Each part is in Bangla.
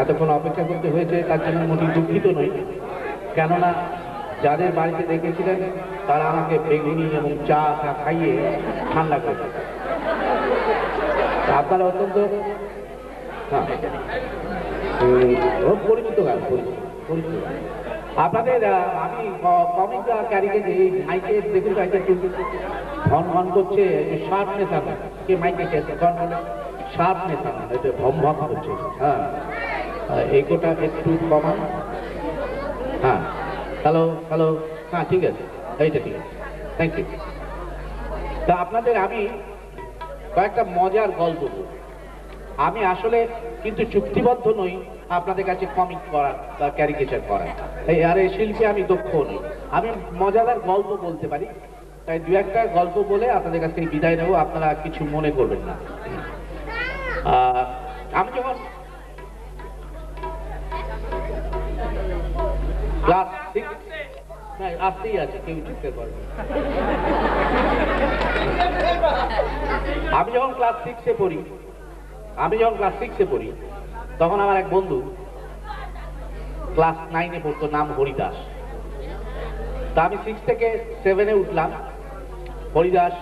এতক্ষণ অপেক্ষা করতে হয়েছে তার জন্য মোটেই দুঃখিত নই, কেননা যাদের বাড়িতে দেখেছিলেন তারা আমাকে বেগুনি এবং চা খাইয়ে ঠান্ডা করে। আপনারা অত্যন্ত পরিচিত গান, পরিচিত আপনাদের। আমি কমিক ক্যারিকে যে মাইকে দেখুন, ঘন ঘন করছে, শার্পনেস আনে কে মাইকে শার্পনেস আনে, এটা ভম ভম করছে। হ্যাঁ, এইটা একটু কমান। হ্যাঁ, হ্যালো হ্যালো, হ্যাঁ ঠিক আছে, এইটা ঠিক আছে, থ্যাংক ইউ। তা আপনাদের আমি কয়েকটা মজার গল্প, আমি আসলে কিন্তু চুক্তিবদ্ধ নই আপনাদের কাছে কমিক করার বা ক্যারিকেচার করার, আর এই শিল্পে আমি দক্ষ নই। আমি মজাদার গল্প বলতে পারি, তাই দু একটা গল্প বলে আপনাদের কাছ থেকে বিদায় নেব, আপনারা কিছু মনে করবেন না। আমি যখন ক্লাস 6, আসতেই আছে, কেউ চিন্তা করবে। আমি যখন ক্লাস 6-এ পড়ি, তখন আমার এক বন্ধু ক্লাস 9-এ পড়তো, নাম হরিদাস। তা আমি 6 থেকে 7-এ উঠলাম, হরিদাস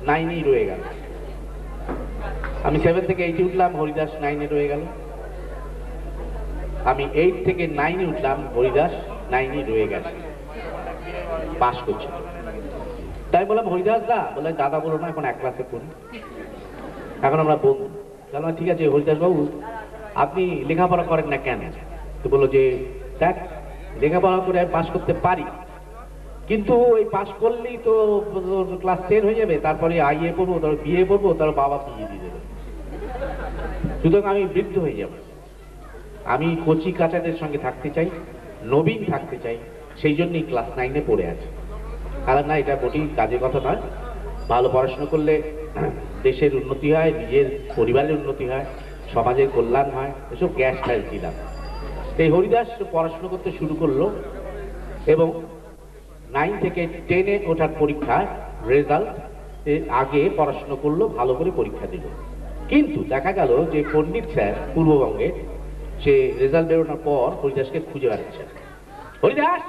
9-এই রয়ে গেল। আমি 7 থেকে 8-এ উঠলাম, হরিদাস 9-এ রয়ে গেল। আমি 8 থেকে 9-এ উঠলাম, হরিদাস 9-এই রয়ে গেছে, পাস করছে। তাই বললাম, হরিদাস দা, বলে দাদা বলো না, এখন এক ক্লাসে পড়ি, এখন আমরা বন্ধু। তাহলে ঠিক আছে হরিদাস বাবু, আপনি লেখাপড়া করেন না কেন? তো বললো যে দেখ, লেখাপড়া করে পাস করতে পারি, কিন্তু ওই পাস করলেই তো ক্লাস 10 হয়ে যাবে, তারপরে আইএ পড়বো, তারপর বিএ পড়বো, তারপর বাবা বিয়ে দিয়ে দেবে, সুতরাং আমি বৃদ্ধ হয়ে যাব। আমি কচি কাচাদের সঙ্গে থাকতে চাই, নবীন থাকতে চাই, সেই জন্যই ক্লাস 9-এ পড়ে আছে। আর না, এটা মোটেই কাজের কথা নয়। ভালো পড়াশোনা করলে দেশের উন্নতি হয়, নিজের পরিবারের উন্নতি হয়, সমাজের কল্যাণ হয়, এসব গ্যাস টাইল দিলাম। এই হরিদাস পড়াশোনা করতে শুরু করলো এবং 9 থেকে 10-এ ওঠার পরীক্ষা রেজাল্ট আগে পড়াশোনা করলো, ভালো করে পরীক্ষা দিল। কিন্তু দেখা গেল যে পণ্ডিত স্যার পূর্ববঙ্গে, সে রেজাল্ট বেরোনোর পর হরিদাসকে খুঁজে বেড়াচ্ছে। হরিদাস,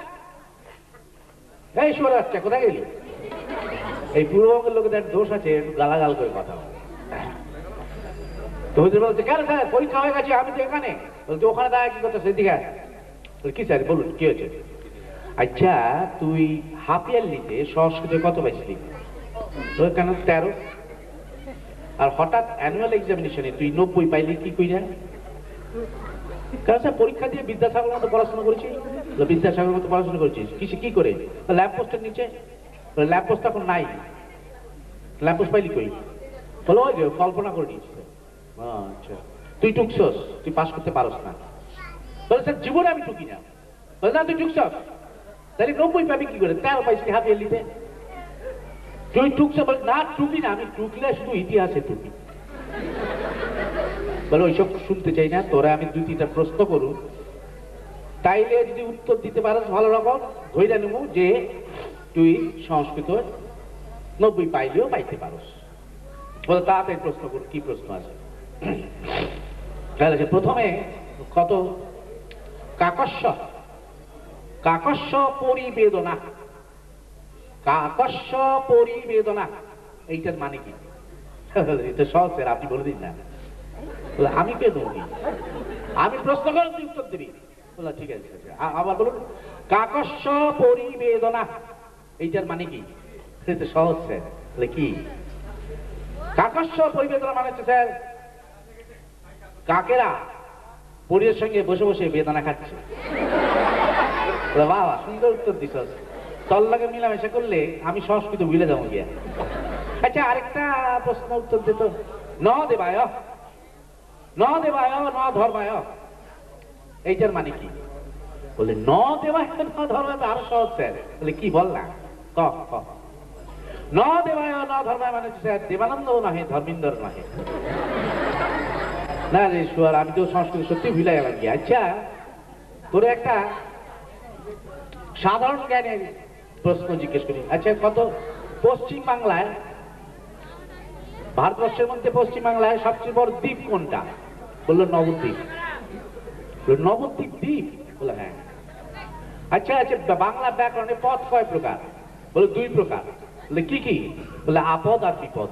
এই শোনা যাচ্ছে, কোথায় গেলি? এই পূর্ববঙ্গের লোকেদের দোষ আছে, একটু গালাগাল করে কথা বলে। তো হরিদাস বলছে, কেন স্যার পরীক্ষা হয়ে গেছে, আমি তো এখানে। বলছে ওখানে দাঁড়া কি করতে, সেদিকে কি স্যার বলুন কি হয়েছে? আচ্ছা, তুই হাফ ইয়ারলিতে সংস্কৃতে কত পাইছিলি? কেন 13। আর হঠাৎ অ্যানুয়াল এক্সামিনেশনে তুই 90 পাইলি কি কইরা? কারণ স্যার পরীক্ষা দিয়ে বিদ্যাসাগরের মতো পড়াশোনা করেছিস। বিদ্যাসাগরের মতো পড়াশোনা করেছিস কি করে? ল্যাম্প পোস্টের নিচে। ল্যাম্প পোস্ট এখন নাই, ল্যাম্প পোস্ট পাইলি কই? বলো ওই যে কল্পনা করে নিয়েছিল। আচ্ছা, তুই টুকছস, তুই পাস করতে পারস না। বলে স্যার জীবনে আমি টুকি না। বলে না, তুই টুকছস, তাহলে 90 পাবি কি করে? 13 পাইছিলি হাফ ইয়ারলিতে। তুই টুকছ? বলে না, টুকি না, আমি টুকলে শুধু ইতিহাসে টুকি। বলে ওইসব শুনতে চাই না, তোরা আমি 2-3টা প্রশ্ন করুন, তাইলে যদি উত্তর দিতে পারস ভালো রকম, ধৈর্য নেব যে তুই সংস্কৃত 90 পাইলেও পাইতে পারস। বলে তাড়াতাড়ি প্রশ্ন করুন, কি প্রশ্ন আছে? প্রথমে কত? কাকস্য কাকস্য পরিবেদনা, কাকস্য পরিবেদনা, এইটার মানে কি? এটা সহজ স্যার, আপনি বলে দিন না। আমি কে দেবো? আমি প্রশ্ন করে তুই উত্তর দিবি। বললো ঠিক আছে, আবার বলুন, কাকস্য পরিবেদনা, এইটার মানে কি? এটা সহজ স্যার। বলে কি? কাকস্য পরিবেদনা মানে হচ্ছে স্যার, কাকেরা পরীর সঙ্গে বসে বসে বেদনা খাচ্ছে। বাবা সুন্দর উত্তর দিস, তোর লাগে মিলামেশা করলে আমি সংস্কৃত ভুলে যাবো গিয়া। আচ্ছা, আরেকটা প্রশ্ন উত্তর দিত, ন দেবায় ন দেবায় ন ধর্মায়, এইটার মানে কি? বলে ন দেবায় ন ধর্মায় তো আরো সহজ স্যার। বলে কি বললাম? ক ন দেবায় ন ধর্মায় মানে স্যার দেবানন্দ নহে, ধর্মেন্দ্র নহে। না রে সুয়ার, আমি তো সংস্কৃত সত্যি ভুলে গেলাম কি। আচ্ছা, তোর একটা সাধারণ জ্ঞানের প্রশ্ন জিজ্ঞেস করি। আচ্ছা, কত পশ্চিম বাংলায়, ভারতবর্ষের মধ্যে পশ্চিম বাংলায় সবচেয়ে বড় দ্বীপ কোনটা? বললো নবদ্বীপ। নবদ্বীপ দ্বীপ? বলে হ্যাঁ। আচ্ছা আচ্ছা, বাংলা ব্যাকরণে পদ কয় প্রকার? বলে 2 প্রকার। বলে কি কি? বলে আপদ আর বিপদ।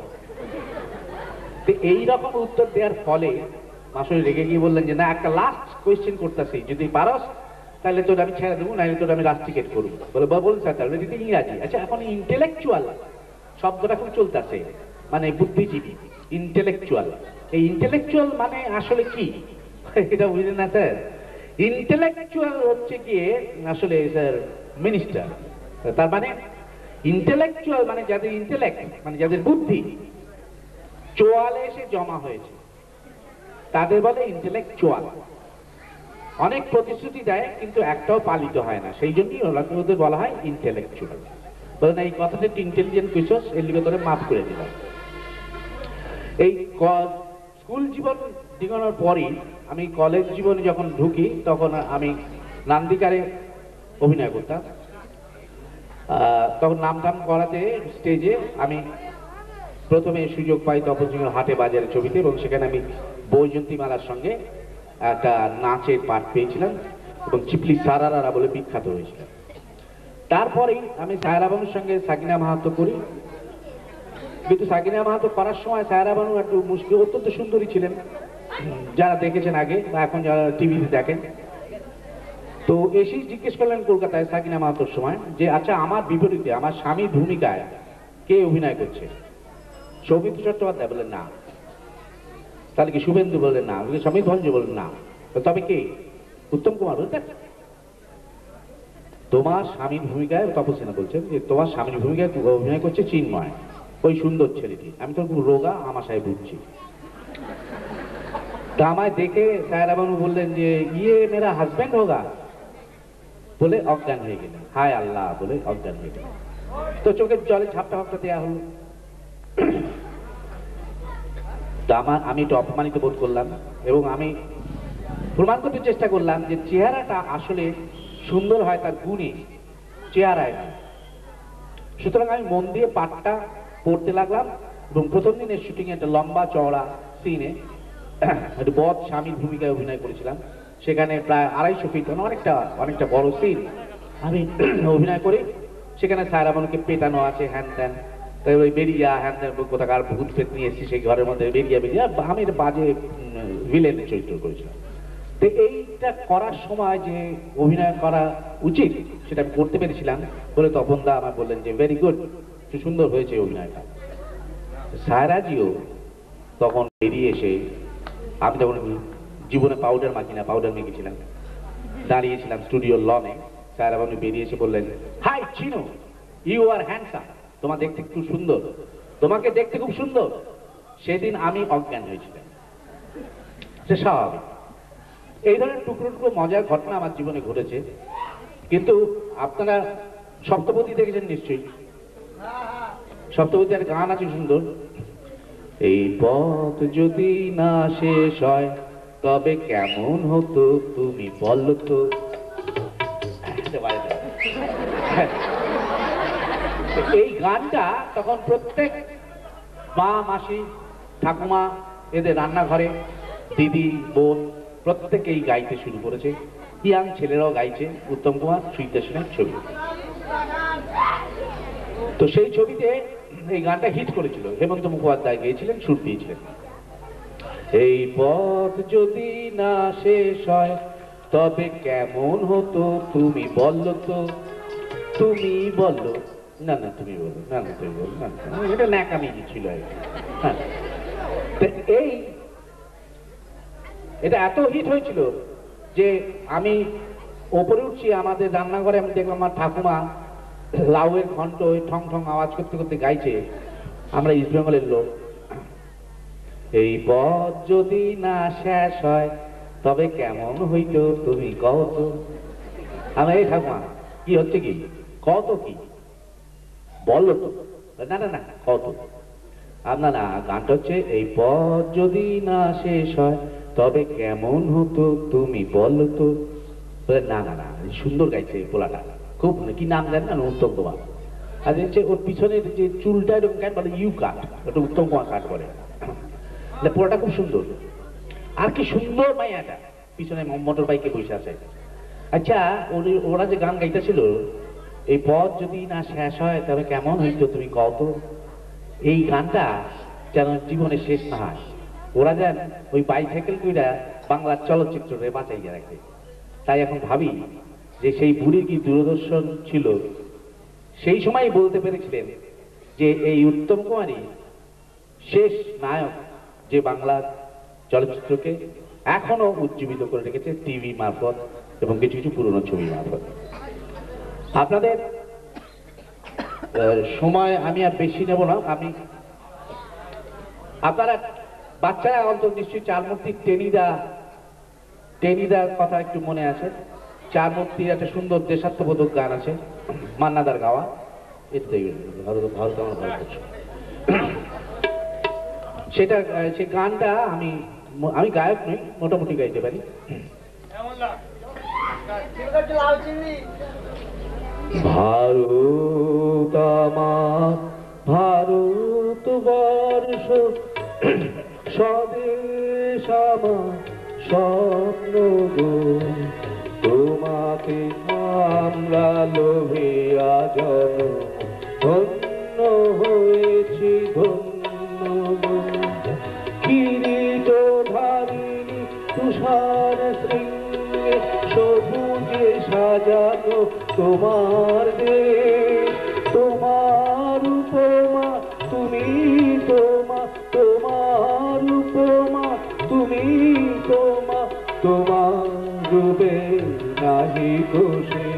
এইরকম উত্তর দেওয়ার ফলে মাস্টার রেগে গিয়ে বললেন যে না, একটা লাস্ট কোয়েশ্চেন করতেছি, যদি পারস তাহলে তোর আমি ছেড়ে দেবো, নাহলে তোর আমি রাস্টিকেট করবো। বলে বলুন স্যার। তাহলে যদি ইংরাজি। আচ্ছা, এখন ইন্টেলেকচুয়াল শব্দটা খুব চলতেছে, মানে বুদ্ধিজীবী, ইন্টেলেকচুয়াল। এই ইন্টেলেকচুয়াল মানে আসলে কি এটা বুঝলেন না স্যার? ইন্টেলেকচুয়াল হচ্ছে গিয়ে আসলে স্যার মিনিস্টার। তার মানে ইন্টেলেকচুয়াল মানে যাদের ইন্টেলেক্ট, মানে যাদের বুদ্ধি চোয়ালে এসে জমা হয়েছে, তাদের বলে ইন্টেলেকচুয়াল। অনেক প্রতিশ্রুতি দেয় কিন্তু একটাও পালিত হয় না, সেই জন্যই ওদের বলা হয় ইন্টেলেকচুয়াল। বলে না, এই কথাটা একটু ইন্টেলিজেন্ট কুইসস, এর লিগে তোরে মাফ করে দিলাম। এই স্কুল জীবন দিগানোর পরই আমি কলেজ জীবনে যখন ঢুকি, তখন আমি নান্দিকারে অভিনয় করতাম। তখন নাম টাম করাতে স্টেজে আমি প্রথমে সুযোগ পাই তপন সিংহের হাটে বাজারের ছবিতে, এবং সেখানে আমি বৈজয়ন্তীমালার সঙ্গে একটা নাচের পাঠ পেয়েছিলাম এবং চিপলি সারারা বলে বিখ্যাত হয়েছিলাম। তারপরেই আমি সায়রা বানুর সঙ্গে সাকিনা মাহাতো করি। কিন্তু সাকিনা মাহাতো করার সময় সায়রা বানু একটু মুশকিল, অত্যন্ত সুন্দরী ছিলেন, যারা দেখেছেন আগে বা এখন যারা টিভিতে দেখেন। তো এসেই জিজ্ঞেস করলেন কলকাতায় সাকিনা মাহাতোর সময় যে আচ্ছা, আমার বিপরীতে আমার স্বামীর ভূমিকায় কে অভিনয় করছে? সৌমিত্র চট্টোপাধ্যায়? বললেন না। তাহলে কি শুভেন্দু? বললেন না। সমীর ভঞ্জ? বললেন না। তবে কে? উত্তম কুমার। বলতেন তোমার স্বামীর ভূমিকায়, তপসেনা বলছেন যে তোমার স্বামীর ভূমিকায় অভিনয় করছে চিন্ময়, ওই সুন্দর ছেলেটি। আমি তো খুব রোগা আমাশায় বুঝছি। তা আমায় দেখে সায়রা বানু বললেন যে ইয়ে মেরা হাজব্যান্ড হোগা, বলে অজ্ঞান হয়ে গেলেন। হায় আল্লাহ বলে অজ্ঞান হয়ে গেলেন। তো চোখের জলে ঝাপটা ফাপটা দেওয়া হলো। আমি একটু অপমানিত বোধ করলাম এবং আমি প্রমাণ করতে চেষ্টা করলাম যে চেহারাটা আসলে সুন্দর হয় তার গুণে, চেহারায় নয়। সুতরাং আমি মন দিয়ে পাঠটা পড়তে লাগলাম এবং প্রথম দিনের শুটিং এ একটা লম্বা চওড়া সিনে একটা বদ স্বামীর ভূমিকায় অভিনয় করেছিলাম। সেখানে প্রায় 250 ফিট, অনেকটা বড় সিন আমি অভিনয় করি। সেখানে সায়রা বানুকে পেটানো আছে, হ্যান ত্যান, তাই ওই বেরিয়া হ্যান ত্যান কোথাকার ভূত ফেত নিয়ে এসেছি সেই ঘরের মধ্যে, বেরিয়া আমি বাজে ভিলেনের চরিত্র করেছিলাম। তো এইটা করার সময় যে অভিনয় করা উচিত সেটা আমি করতে পেরেছিলাম বলে তপনদা আমার বললেন যে ভেরি গুড, খুব সুন্দর হয়েছে অভিনয়টা। সায়রাজিও তখন বেরিয়ে এসে, আমি তখন জীবনে পাউডার মাখি না, পাউডার মেখেছিলাম, দাঁড়িয়েছিলাম স্টুডিওর লনে। সায়রা বানু বেরিয়ে এসে বললেন, high Chinu, you R handsome, তোমার দেখতে খুব সুন্দর, তোমাকে দেখতে খুব সুন্দর। সেদিন আমি অজ্ঞান হয়েছিলাম। সে স্বাভাবিক। এই ধরনের টুকরো টুকরো মজার ঘটনা আমার জীবনে ঘটেছে। কিন্তু আপনারা সপ্তপদী দেখেছেন নিশ্চয়ই। সপ্তপদী একটা গান আছে সুন্দর, এই পথ যদি না শেষ হয় তবে কেমন হতো তুমি বলো তো। এই গানটা তখন প্রত্যেক মা, মাসি, ঠাকুমা, এদের রান্নাঘরে দিদি, বোন প্রত্যেকেই গাইতে শুরু করেছে। ইয়াং ছেলেরাও গাইছে। উত্তম কুমার, সুচিত্রা সেনের ছবি। তো সেই ছবিতে এই গানটা হিট করেছিল। হেমন্ত মুখোপাধ্যায় গেয়েছিলেন, সুর দিয়েছিলেন। এই পথ যদি না শেষ হয় তবে কেমন হতো তুমি বললো তো, তুমি বললো না, না তুমি বলো, না না তুমি বলো, না এটা ন্যাকামি ছিল। হ্যাঁ, এটা এত হিট হয়েছিল যে আমি ওপরে উঠছি আমাদের রান্নাঘরে, আমি দেখলাম আমার ঠাকুমা লাউয়ের ঘন্ট ওই ঠং ঠং আওয়াজ করতে করতে গাইছে। আমরা ইস্ট বেঙ্গলের লোক। এই পথ যদি না শেষ হয় তবে কেমন হইত তুমি কত। আমি এই ঠাকুমা কি হচ্ছে কি, কত কি বললো তো, না না না কত। আপনার না, গানটা হচ্ছে এই পথ যদি না শেষ হয় তবে কেমন হতো তুমি বলো তো। না না না, সুন্দর গাইছে পোলাটা, খুব। কি নাম জানেন না? উত্তম কুমার। আর হচ্ছে ওর পিছনের যে চুলটা এরকম কাট বলে ইউ কাট, ওটা উত্তম কুমার কাট করে। পোলাটা খুব সুন্দর। আর কি সুন্দর মাইয়াটা, পিছনে মোটর বাইকে বসে আছে। আচ্ছা, ওরা যে গান গাইতেছিল, এই পথ যদি না শেষ হয় তবে কেমন হইতো তুমি কত? এই গানটা যেন জীবনে শেষ না হয়, ওরা যেন ওই বাইসাইকেল কইরা বাংলার চলচ্চিত্রে বাঁচাইয়া রাখে। তাই এখন ভাবি যে সেই বুড়ি কি দূরদর্শন ছিল, সেই সময় বলতে পেরেছিলেন যে এই উত্তম কুমারী শেষ নায়ক, যে বাংলার চলচ্চিত্রকে এখনো উজ্জীবিত করে রেখেছে টিভি মারফত এবং কিছু কিছু পুরনো ছবি মারফত। আপনাদের সময় আমি আর বেশি নেব না। আপনারা বাচ্চারা অন্তত নিশ্চয়ই চার মূর্তির টেনিদার কথা একটু মনে আছে। চার মূর্তির একটা সুন্দর দেশাত্মবোধক গান আছে, মান্নাদার গাওয়া। সেটা সেই গানটা আমি গায়ক নই, মোটামুটি গাইতে পারি। ভারত আমার ভারতবর্ষ, স্বদেশ আমার স্বপ্ন গো, তোমাকে আমরা লোভিয়া জন ধন্য হয়েছি ধন্য গো। কিরীট ধারিণী তুষার শৃঙ্গে সবুজে সাজানো তোমার দেশ, তোমার উপমা তুমি তোমার উপমা তুমি তোমার রূপে নাহি কোষে।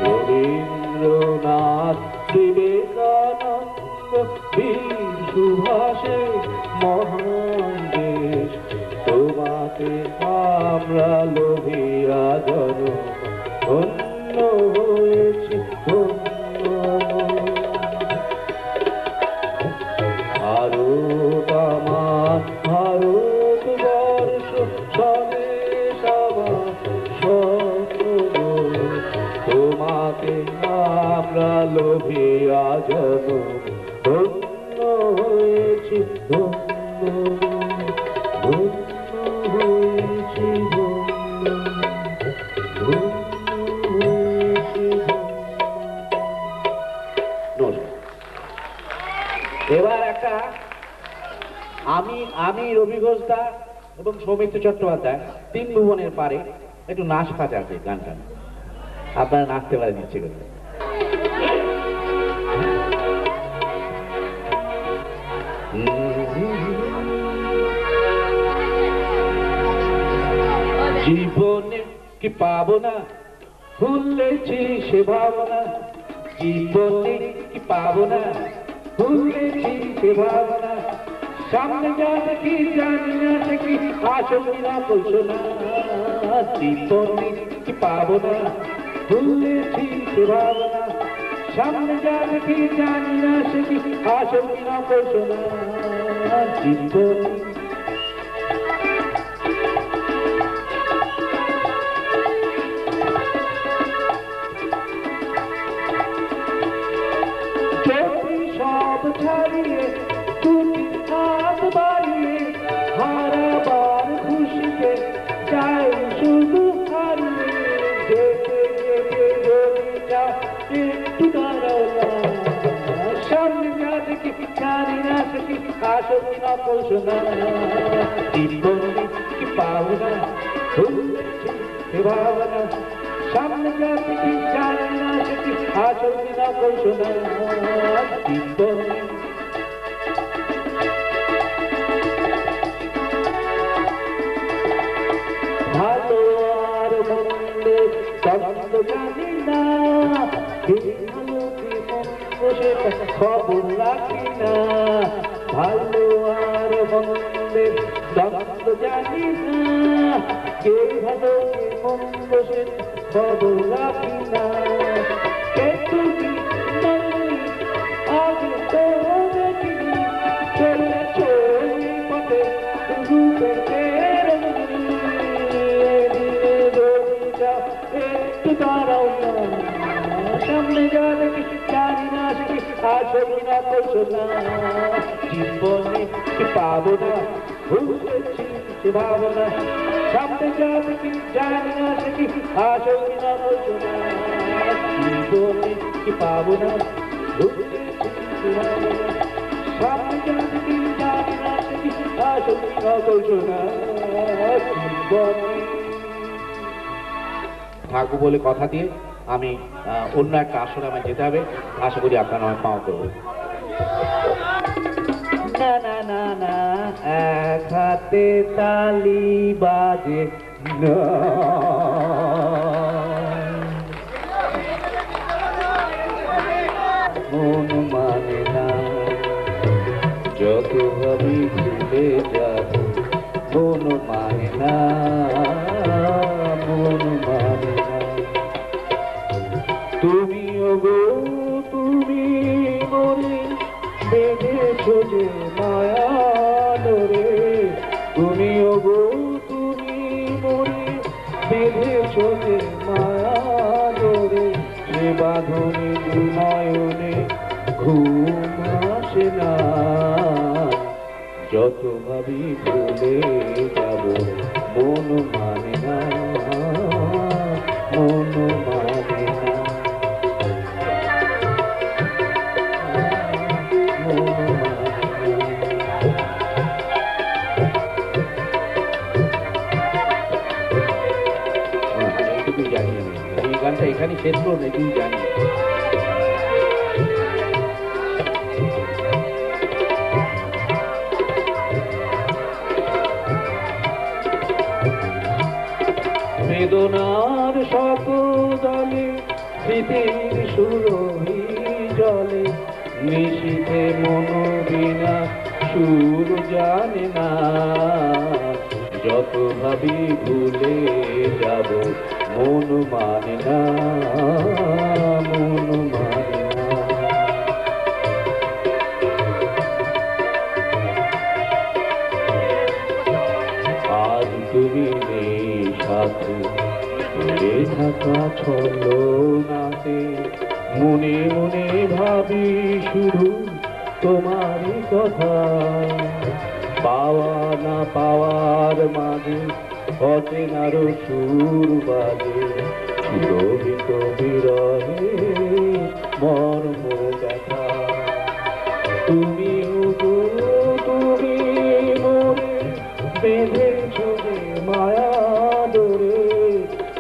রবীন্দ্রনাথ বিবেকানন্দ বীর সুভাষে মহান দেশ, তোমাকে আমরা লোভিয়া জন ধন্য হয়েছি ধন্য। ভারত আমার ভারতবর্ষ, স্বদেশ আমার স্বপ্ন গো, তোমাকে আমরা লোভিয়া জন ধন্য হয়েছি ধন্য হয়েছি ধন্য হয়েছি। এবার একটা আমি রবি ঘোষদা এবং সৌমিত্র চট্টোপাধ্যায় তিন ভুবনের পারে একটু নাচ কাজ আছে গানটা, আপনারা নাচতে পারেন ইচ্ছে করে। জীবনে কি পাবো না ভুলেছি সে ভাবনা, জীবনে কি পাবো না ভুলেছি সে ভাবনা, সামনে যা দেখি জানি না সে কি আসল না বলছো না। জীবনে কি পাবো না ভুলেছি সে ভাবনা, সামনে যা দেখি জানি না সে কি আসল না বলছো না। জীবনে সব ছাড়িয়ে তুমি হাত বাড়িয়ে হারাবার খুশিতে চাই শুধু হারিয়ে, যেতে যেতে যদি যা একটু দাঁড়াও না, সামনে যা দেখি জানি না সে কি আসল না বলছো না। জীবনে কি পাবো না ভুলেছি সে ভাবনা, সামনে যা দেখি জানি না সে কি আসল না বলছো না। জীবনে ভালো আর মন্দের দ্বন্দ্ব জানি না, ভালো কি মন্দ সেটা খবর রাখি না। ভালো আর মন্দের দ্বন্দ্ব জানি না, কে ভালো কে মন্দ সেটা খবর রাখি না। কে তুমি আগে তো দেখিনি, চলেছ পথে রূপে একটু দাঁড়াও না, সামনে যা দেখি জানি না সে কি আসল না বলছো না। জীবনে কি পাবো না ভুলেছি সে ভাবনা, সামনে যাবে কি জানি না সে কি আসল না বলছো না জীবনে কি পাবো না সামনে যাবে কি জানি না সে কি আসল না বলছো না থাকবো বলে কথা দিয়ে আমি অন্য একটা আসরে আমায় যেতে হবে। আশা করি আপনারা আমায় পাওয়া করবো। না না না না এক হাতে তালি বাজে না মন মানে না যত ভাবি ভুলে যাব মন মানে না মন মানে না তুমিও গো তুমি মরে বেঁধেছো যে মায়া ডোরে তুমিও গো তুমি মরে বেঁধেছো যে মায়া ডোরে সে বাঁধনে নয়নে ঘুম আসে না যত ভাবি ভুলে যাব মন মানে না মন মানে না এই গানটা এখানে শেষ করুন এটুকু জানি বেদনার শত দলে স্মৃতির সুরভি জলে নিশীথে মন বিনা সুর জানে না যত ভাবি ভুলে যাব মন মানে না মন মানে না আজ তুমি নেই সাথে ভুলে থাকা ছলো নাতে মনে মনে ভাবি শুধু তোমারই কথা পাওয়া না পাওয়ার মাঝে অচেনার সুর বাজে সুরভিত বিরহে মর্ম ব্যথা তুমি তুমি মরে বেঁধেছো যে মায়া ডোরে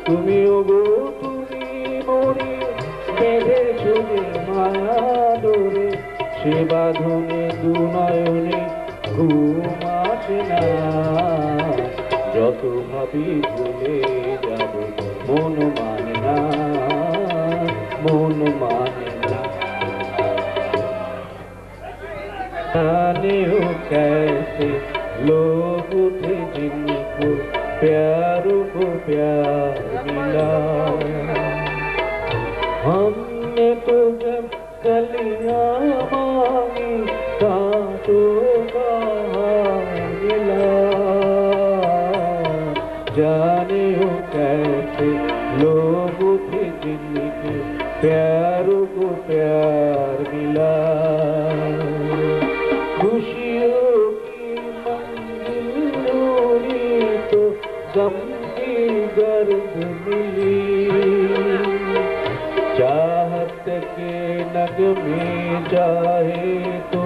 তুমি গো তুমি মরে বেঁধেছো যে মায়া ডোরে সে বাঁধনে দু নয়নে ঘুম আসে না যত ভাবি ভুলে যাব মন মানে না মন মানে না जाने हो कैसे लोग थे जिनको प्यारों को प्यार मिला हमने तो जब कलियां मांगी कांटों का हार मिला जाने हो कैसे लोग थे जिनके प्यारों को प्यार मिला खुशियों की मंजिलों तो गम की गर्द मिली चाहत के नगमे चाहे तो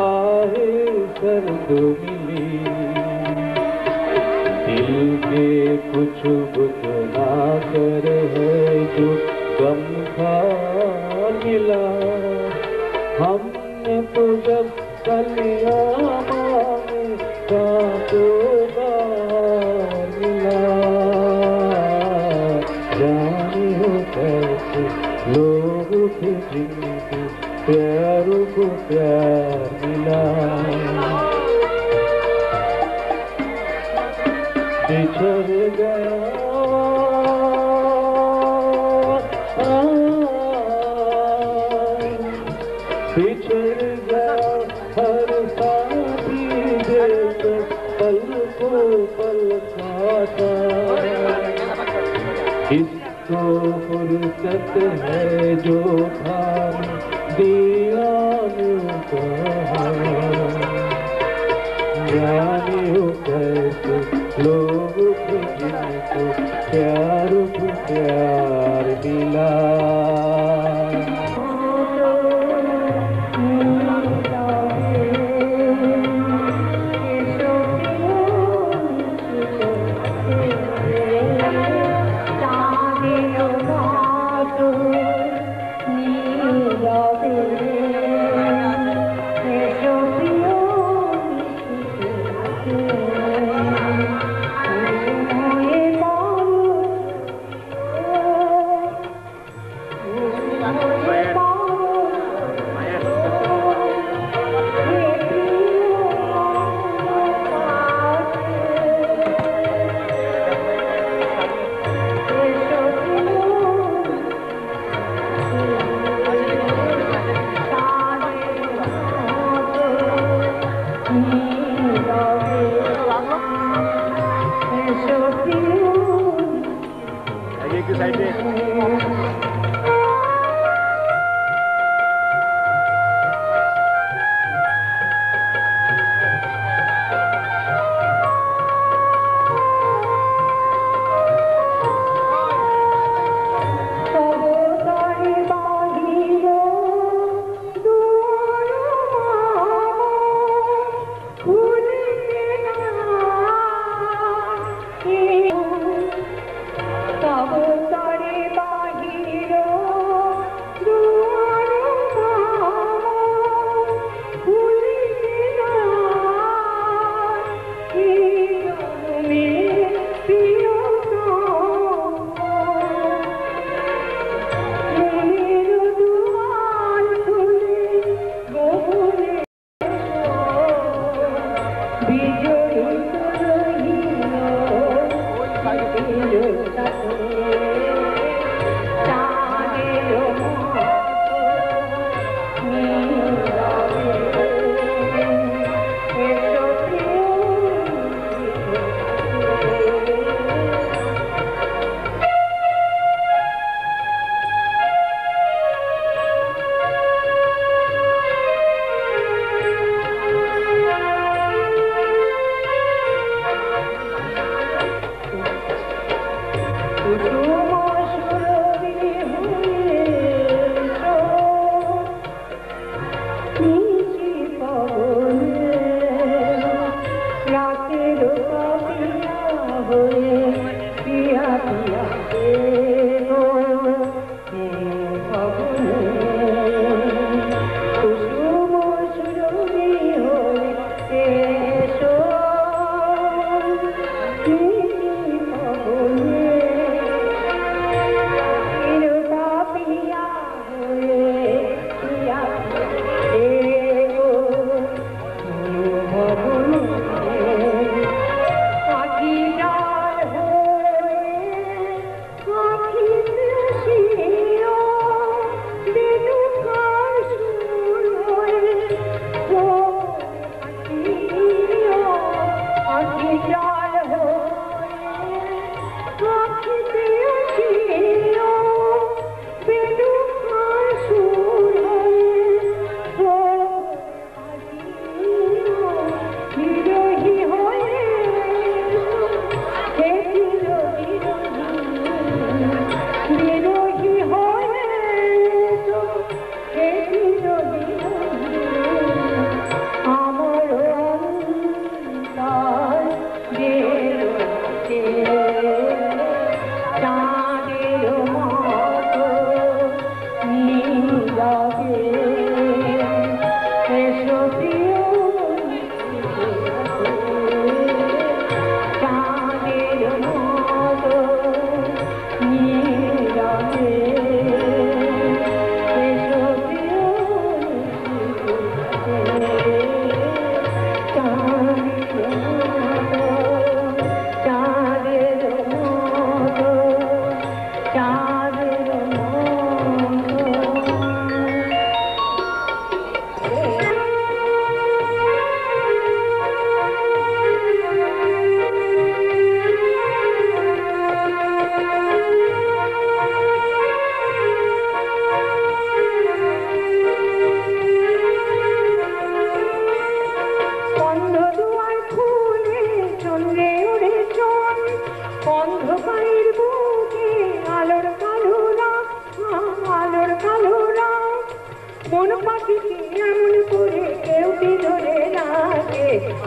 आहे सर्द मिली दिल के कुछ बुत ना कर है जो गम खार मिला हमने तो जब कलियां मांगे कांटों का मिला जाने हो कैसे लोग थे जिनके प्यारों को प्यार मिला बिछड़ गया बिछड़ गया हर साथी देकर पल को पल खाता इसको फुर्सत है जो था दिया कहा जाने हो कैसे लोगों को जिनको प्यार को प्यार मिला।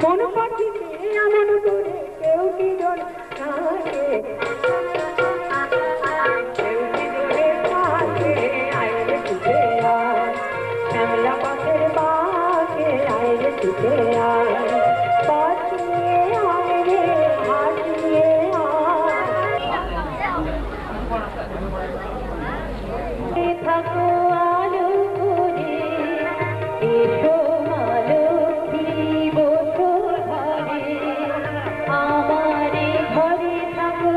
কোন পাখিতে এমন করে কেউ কি জন থাকে কেউ কি জোরে থাকে আইরে ছুটে আয় শ্যামলা পাখের বাকে আইরে ছুটে আয় পাঠিয়ে আয় রে পাঠিয়ে আয় থাকো আলো করে এসো মালতী বসো ঘরে আমারে ঘরে থাকো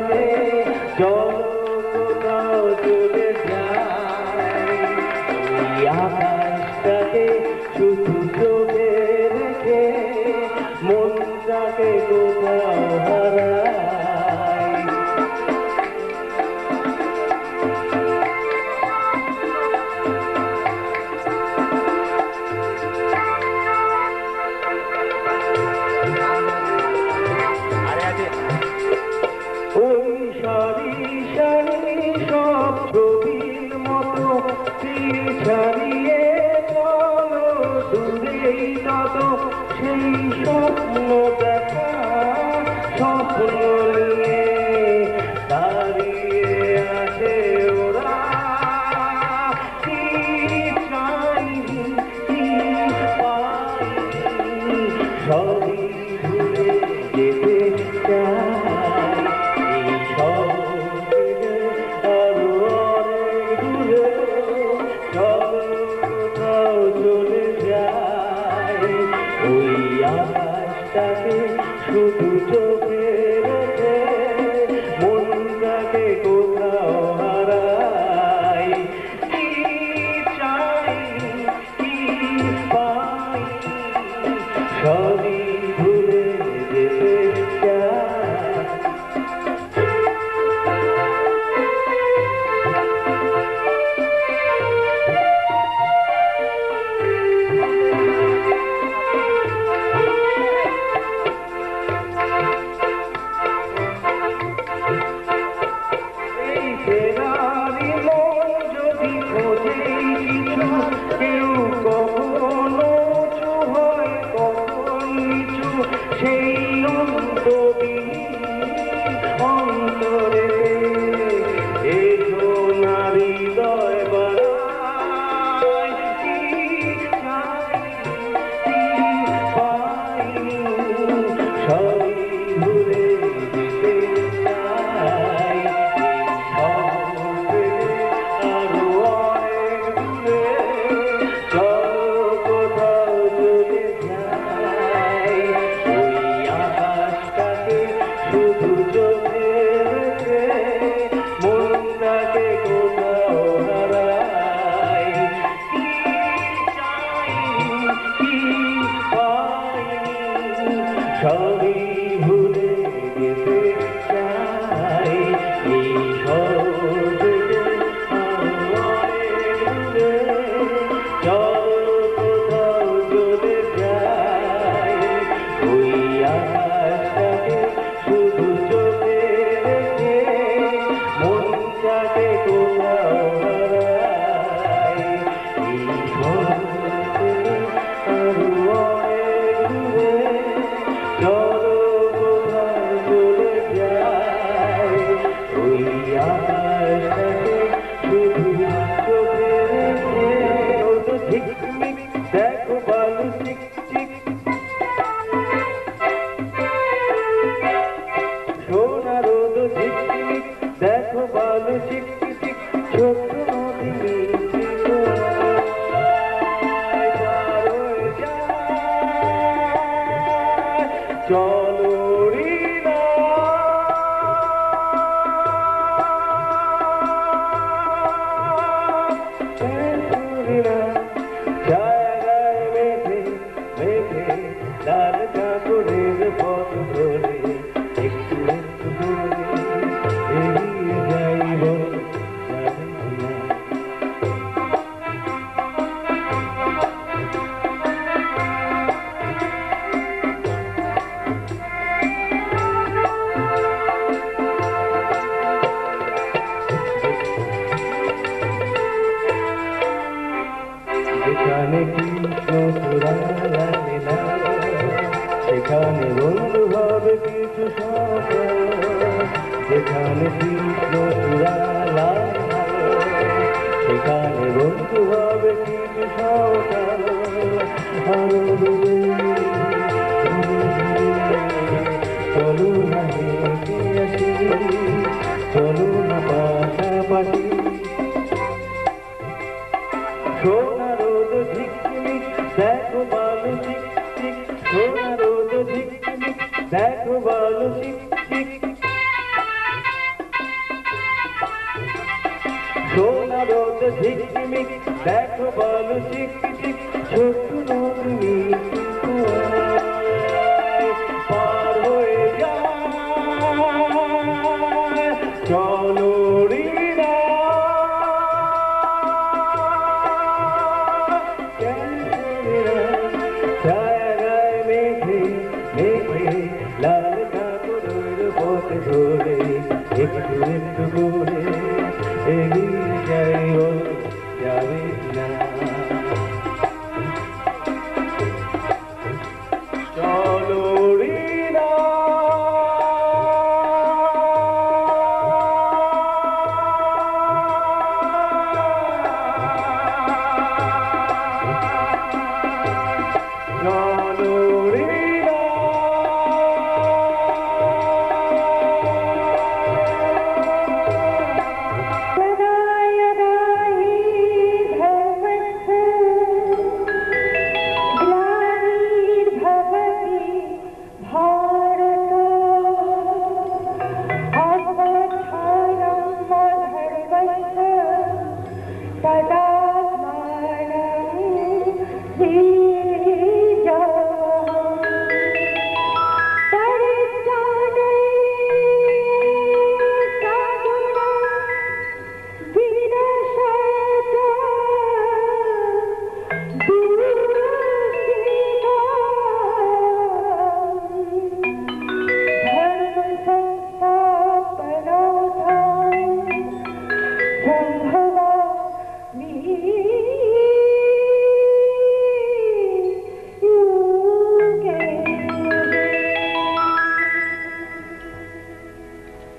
সাথে চলো কোথাও চলে যাই ওই আকাশটাকে শুধু চোখে রেখে মনটাকে কোথাও হারাই ওই সারি সারি সব ছবির মতো তীর ছাড়িয়ে চলো দূরেই তত সেই স্বপ্ন দেখা স্বপ্ন নিয়ে দাঁড়িয়ে আছে ওরা কি চাইনি কি পাইনি সবই ভুলে যেতে চাই শুধু চোখে রেখে মনটাকে কোথাও হারাই কি চাই কি পাই সবই ভুলে যেতে চাই কেউ কখনো উঁচু হয় কখন নিচু সেই অন্তরে এসো নারী হৃদয় বাড়াই কি চাই কি পাইনি সবই ভুলে যেতে চাই আরো অনেক দূরে চলো কোথাও চলে যাই ওই আকাশটাকে শুধু চোখে রেখে মনটাকে কোথাও হারাই কি চাই কি পাইনি সবই ভুলে যেতে চাই এই শহরে চলো কোথাও চলে যাই ওই আকাশটাকে শুধু চোখে রেখে মনটাকে কোথাও হারাই এই শহরে আরো অনেক দূরে চলো কোথাও চলে যাই ওই আকাশটাকে শুধু চোখে রেখে ঝিকমিক দেখো বালু চিক চিক সোনা রোদ ঝিকমিক দেখো বালু চিক চিক ছোট নদী মিষ্টি চলো জায়গায় মেঘে মেঘে লাল কাপড়ের পথ ধরে একটু একটু করে এগিয়ে যাইব যেখানে কৃষ্ণ চূড়া লাগে না সেখানে বন্ধু হবে কিছু সকাল যেখানে কৃষ্ণ চূড়া লাগে না সেখানে বন্ধু হবে কিছু সকাল আরো দূরে চলো না হেঁটে আসি চলো না পাশাপাশি সোনা রোদ ঝিকমিক দেখো বালু চিক চিক সোনা রোদ ঝিকমিক দেখো বালু চিক চিক রোদ ঝিকমিক দেখো বলো চিক চিক ছোট রোদ পার হয়ে যায় চলো রিনা ছায়ায় মেঘে মেঘে লাল কাপড়ের পথে ধরে একটু একটু করে এগিয়ে যাই ও যাবে না চলো রিনা চলো রিনা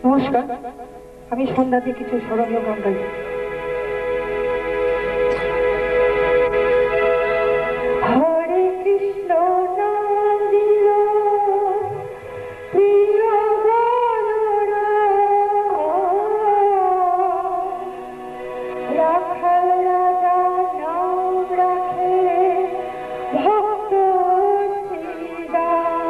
নমস্কার, আমি সন্ধ্যাতে কিছু স্মরণীয় গান গাই। হরে কৃষ্ণ নাম দিল প্রিয় গণরা, রাখাল রাজা নাম রাখে ভক্ত শ্রীরাম।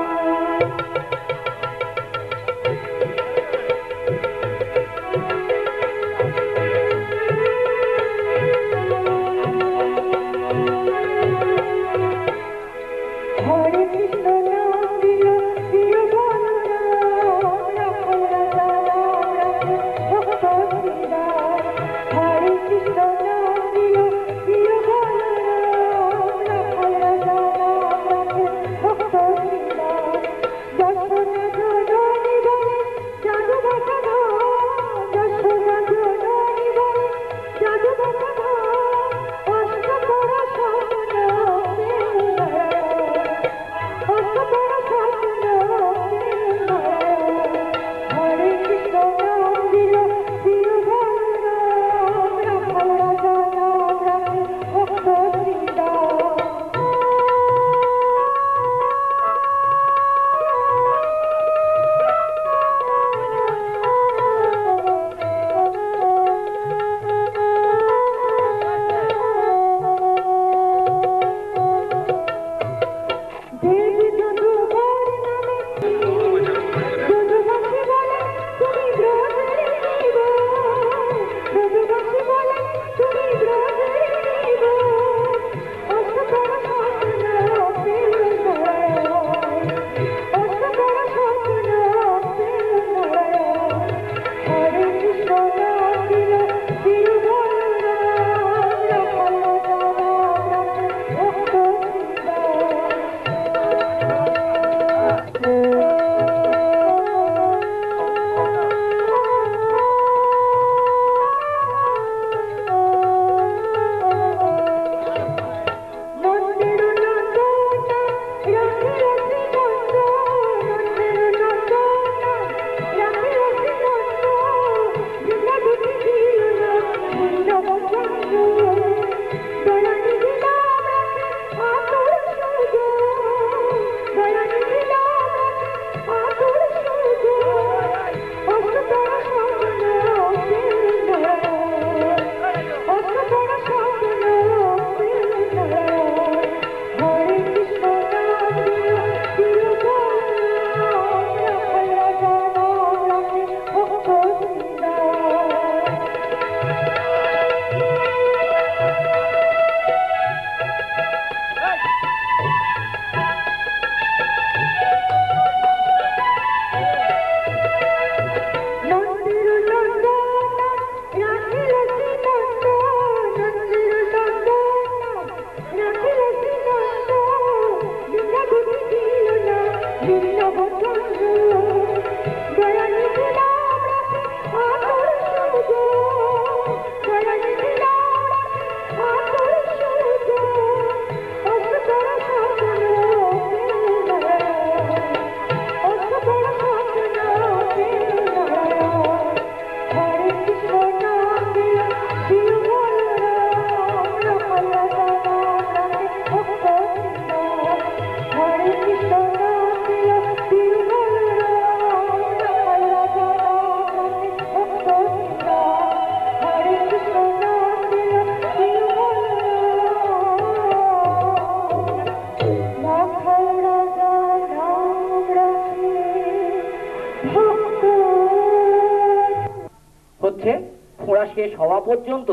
ফোঁড়া শেষ হওয়া পর্যন্ত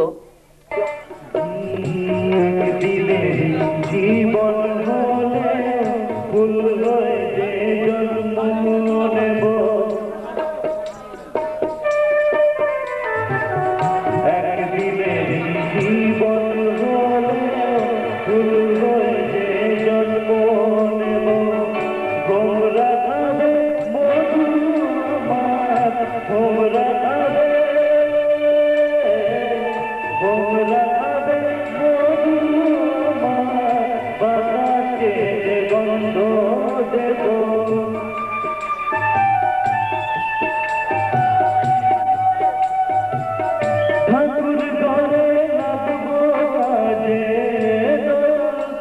দিলে জীবন হলে ফুল হয়ে যে জন্ম নেব একদিনে জীবন হলে ফুল হয়ে যে জন্ম নেব গোমরা খাবে মধু আমার গোমরা খাবে গোমরা খাবে মধু আমার বাতাসে যে গন্ধ দেব ঠাকুর ঘরে নাচবো আজে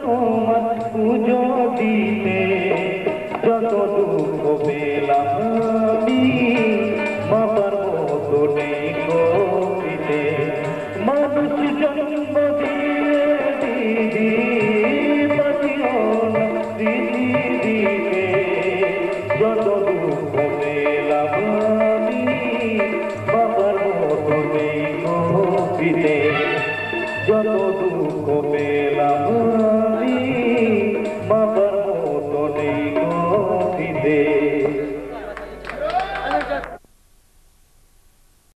তোমার পুজো দিতে যত দুঃখ পেলাম আমি বাবার মতো নেই করিতে মানুষ জন্ম দিয়ে দিদি পাতিও না দিদি দিকে যত দুঃখ পেলাম আমি বাবার মতো নেই করিতে যত দুঃখ পেলাম